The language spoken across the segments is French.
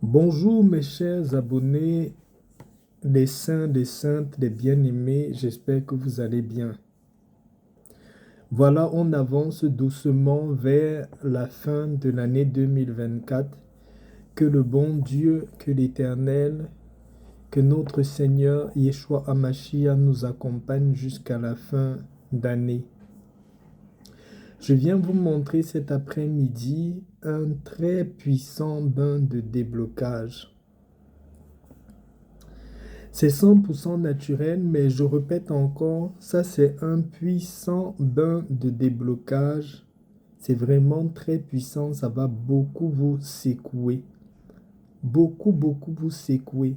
Bonjour mes chers abonnés, des saints, des saintes, des bien-aimés, j'espère que vous allez bien. Voilà, on avance doucement vers la fin de l'année 2024. Que le bon Dieu, que l'Éternel, que notre Seigneur Yeshua HaMashiach nous accompagne jusqu'à la fin d'année. Je viens vous montrer cet après-midi un très puissant bain de déblocage. C'est 100% naturel, mais je répète encore, ça c'est un puissant bain de déblocage. C'est vraiment très puissant, ça va beaucoup vous secouer. Beaucoup vous secouer.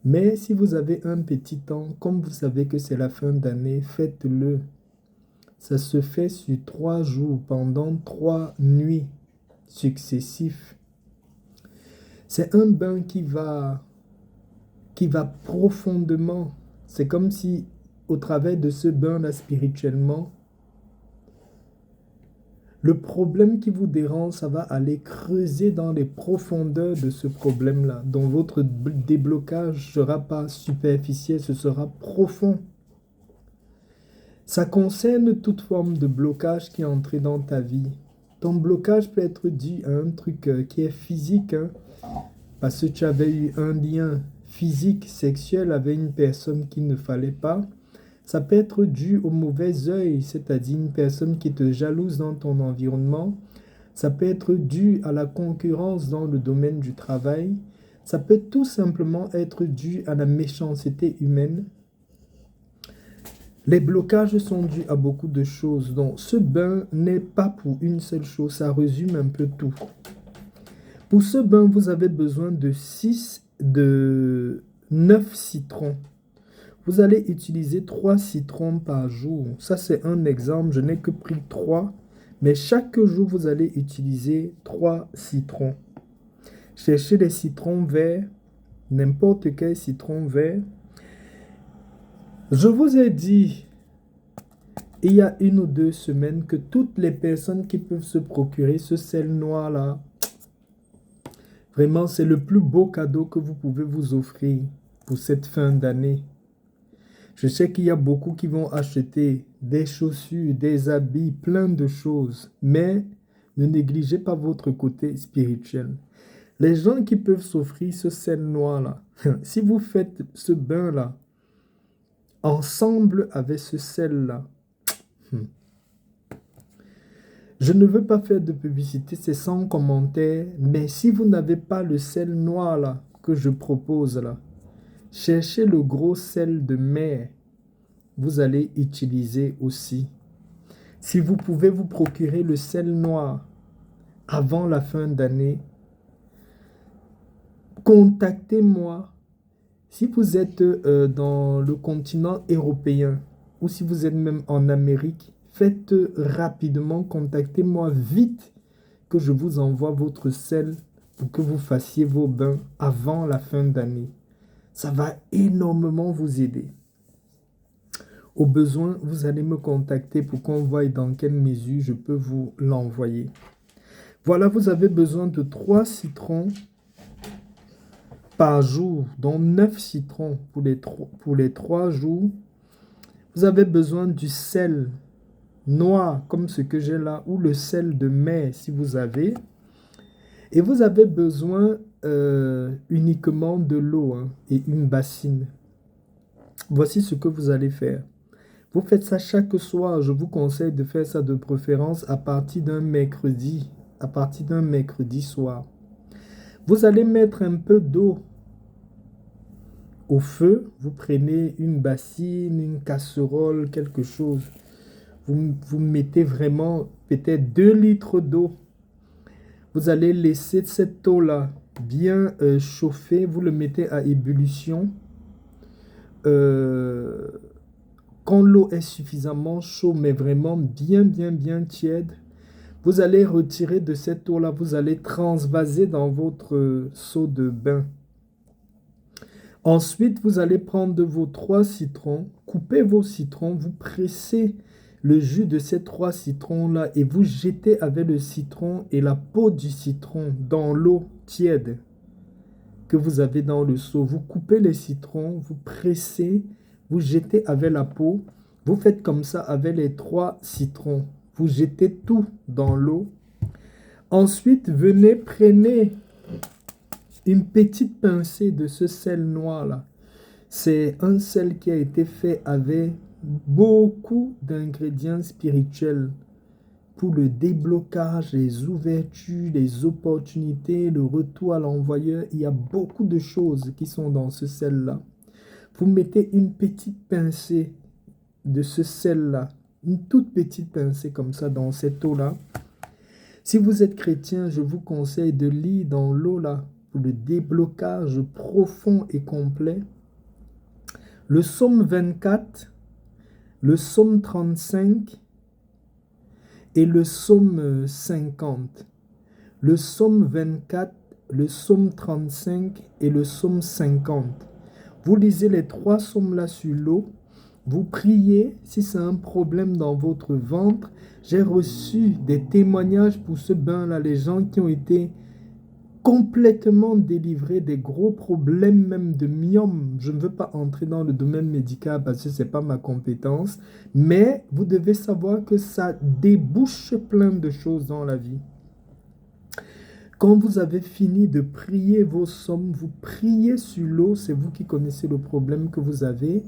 Mais si vous avez un petit temps, comme vous savez que c'est la fin d'année, faites-le. Ça se fait sur 3 jours, pendant 3 nuits successives. C'est un bain qui va profondément. C'est comme si, au travers de ce bain-là spirituellement, le problème qui vous dérange, ça va aller creuser dans les profondeurs de ce problème-là. Donc votre déblocage ne sera pas superficiel, ce sera profond. Ça concerne toute forme de blocage qui est entré dans ta vie. Ton blocage peut être dû à un truc qui est physique, hein, parce que tu avais eu un lien physique, sexuel avec une personne qu'il ne fallait pas. Ça peut être dû au mauvais œil, c'est-à-dire une personne qui te jalouse dans ton environnement. Ça peut être dû à la concurrence dans le domaine du travail. Ça peut tout simplement être dû à la méchanceté humaine. Les blocages sont dus à beaucoup de choses. Donc, ce bain n'est pas pour une seule chose. Ça résume un peu tout. Pour ce bain, vous avez besoin de 9 citrons. Vous allez utiliser 3 citrons par jour. Ça, c'est un exemple. Je n'ai que pris 3. Mais chaque jour, vous allez utiliser 3 citrons. Cherchez les citrons verts. N'importe quel citron vert. Je vous ai dit, il y a 1 ou 2 semaines, que toutes les personnes qui peuvent se procurer ce sel noir-là, vraiment, c'est le plus beau cadeau que vous pouvez vous offrir pour cette fin d'année. Je sais qu'il y a beaucoup qui vont acheter des chaussures, des habits, plein de choses. Mais ne négligez pas votre côté spirituel. Les gens qui peuvent s'offrir ce sel noir-là, si vous faites ce bain-là, ensemble avec ce sel-là, je ne veux pas faire de publicité, c'est sans commentaire, mais si vous n'avez pas le sel noir-là que je propose là, cherchez le gros sel de mer. Vous allez utiliser aussi. Si vous pouvez vous procurer le sel noir avant la fin d'année, contactez-moi. Si vous êtes dans le continent européen ou si vous êtes même en Amérique, faites rapidement, contactez-moi vite que je vous envoie votre sel pour que vous fassiez vos bains avant la fin d'année. Ça va énormément vous aider. Au besoin, vous allez me contacter pour qu'on voie dans quelle mesure je peux vous l'envoyer. Voilà, vous avez besoin de 3 citrons par jour, dont 9 citrons pour les 3 jours. Vous avez besoin du sel noir, comme ce que j'ai là, ou le sel de mer, si vous avez. Et vous avez besoin uniquement de l'eau et une bassine. Voici ce que vous allez faire. Vous faites ça chaque soir. Je vous conseille de faire ça de préférence à partir d'un mercredi soir. Vous allez mettre un peu d'eau au feu. Vous prenez une bassine, une casserole, quelque chose. Vous mettez vraiment peut-être 2 litres d'eau. Vous allez laisser cette eau-là bien chauffer. Vous le mettez à ébullition. Quand l'eau est suffisamment chaude, mais vraiment bien tiède, vous allez retirer de cette eau-là, vous allez transvaser dans votre seau de bain. Ensuite, vous allez prendre vos 3 citrons, coupez vos citrons, vous pressez le jus de ces 3 citrons-là et vous jetez avec le citron et la peau du citron dans l'eau tiède que vous avez dans le seau. Vous coupez les citrons, vous pressez, vous jetez avec la peau. Vous faites comme ça avec les 3 citrons. Vous jetez tout dans l'eau. Ensuite, venez, prenez une petite pincée de ce sel noir-là. C'est un sel qui a été fait avec beaucoup d'ingrédients spirituels pour le déblocage, les ouvertures, les opportunités, le retour à l'envoyeur. Il y a beaucoup de choses qui sont dans ce sel-là. Vous mettez une petite pincée de ce sel-là, une toute petite pincée comme ça dans cette eau-là. Si vous êtes chrétien, je vous conseille de lire dans l'eau-là pour le déblocage profond et complet. Le psaume 24, le psaume 35 et le psaume 50. Le psaume 24, le psaume 35 et le psaume 50. Vous lisez les 3 psaumes-là sur l'eau. Vous priez si c'est un problème dans votre ventre. J'ai reçu des témoignages pour ce bain-là, les gens qui ont été complètement délivrés des gros problèmes, même de myome. Je ne veux pas entrer dans le domaine médical parce que ce n'est pas ma compétence, mais vous devez savoir que ça débouche plein de choses dans la vie. Quand vous avez fini de prier vos psaumes, vous priez sur l'eau, c'est vous qui connaissez le problème que vous avez.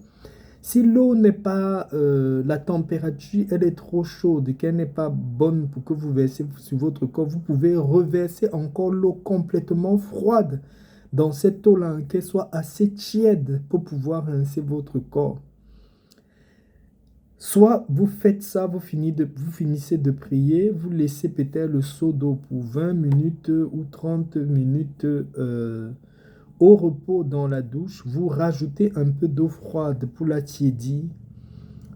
Si l'eau n'est pas, la température, elle est trop chaude, qu'elle n'est pas bonne pour que vous versiez sur votre corps, vous pouvez reverser encore l'eau complètement froide dans cette eau-là, qu'elle soit assez tiède pour pouvoir rincer votre corps. Soit vous faites ça, vous finissez de prier, vous laissez peut-être le seau d'eau pour 20 minutes ou 30 minutes au repos dans la douche, vous rajoutez un peu d'eau froide pour la tiédir.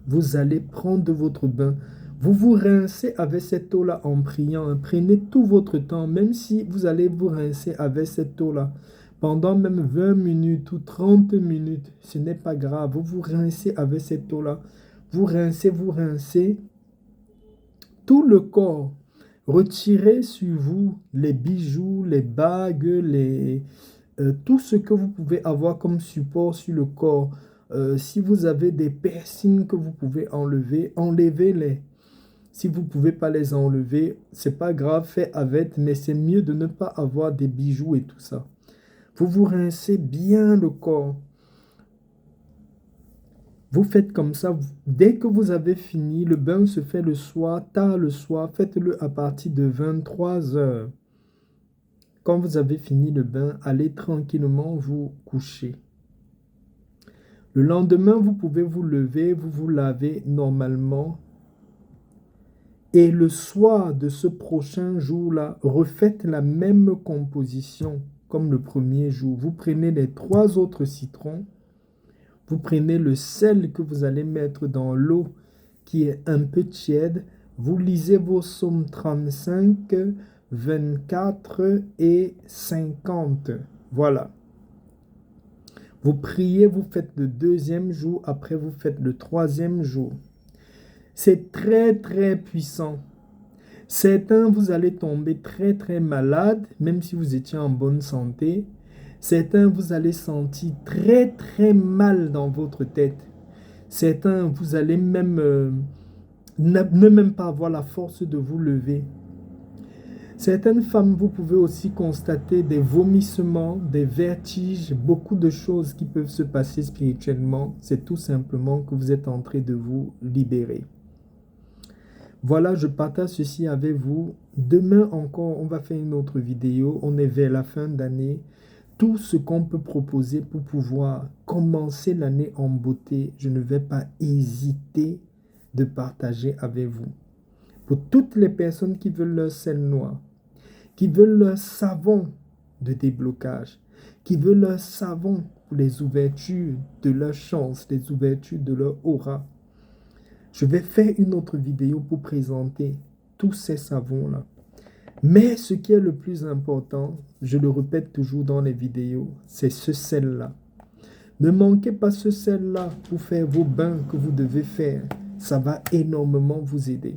Vous allez prendre votre bain. Vous vous rincez avec cette eau-là en priant. Prenez tout votre temps, même si vous allez vous rincer avec cette eau-là pendant même 20 minutes ou 30 minutes. Ce n'est pas grave. Vous vous rincez avec cette eau-là. Vous rincez. Tout le corps. Retirez sur vous les bijoux, les bagues, tout ce que vous pouvez avoir comme support sur le corps. Si vous avez des piercings que vous pouvez enlever, enlevez-les. Si vous ne pouvez pas les enlever, c'est pas grave, faites avec, mais c'est mieux de ne pas avoir des bijoux et tout ça. Vous vous rincez bien le corps. Vous faites comme ça. Dès que vous avez fini, le bain se fait le soir, tard le soir. Faites-le à partir de 23 heures. Quand vous avez fini le bain, allez tranquillement vous coucher. Le lendemain, vous pouvez vous lever, vous vous lavez normalement. Et le soir de ce prochain jour-là, refaites la même composition comme le premier jour. Vous prenez les 3 autres citrons. Vous prenez le sel que vous allez mettre dans l'eau qui est un peu tiède. Vous lisez vos psaumes 35, 24 et 50. Voilà. Vous priez, vous faites le 2e jour, après vous faites le 3e jour. C'est très très puissant. Certains, vous allez tomber très très malade, même si vous étiez en bonne santé. Certains, vous allez sentir très très mal dans votre tête. Certains, vous allez même ne même pas avoir la force de vous lever. Certaines femmes, vous pouvez aussi constater des vomissements, des vertiges, beaucoup de choses qui peuvent se passer spirituellement. C'est tout simplement que vous êtes en train de vous libérer. Voilà, je partage ceci avec vous. Demain encore, on va faire une autre vidéo. On est vers la fin d'année. Tout ce qu'on peut proposer pour pouvoir commencer l'année en beauté, je ne vais pas hésiter de partager avec vous. Pour toutes les personnes qui veulent leur sel noir, qui veulent leur savon de déblocage, qui veulent leur savon pour les ouvertures de leur chance, les ouvertures de leur aura. Je vais faire une autre vidéo pour présenter tous ces savons-là. Mais ce qui est le plus important, je le répète toujours dans les vidéos, c'est ce sel-là. Ne manquez pas ce sel-là pour faire vos bains que vous devez faire Ça va énormément vous aider.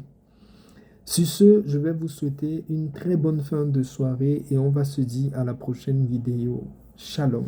Sur ce, je vais vous souhaiter une très bonne fin de soirée et on va se dire à la prochaine vidéo. Shalom.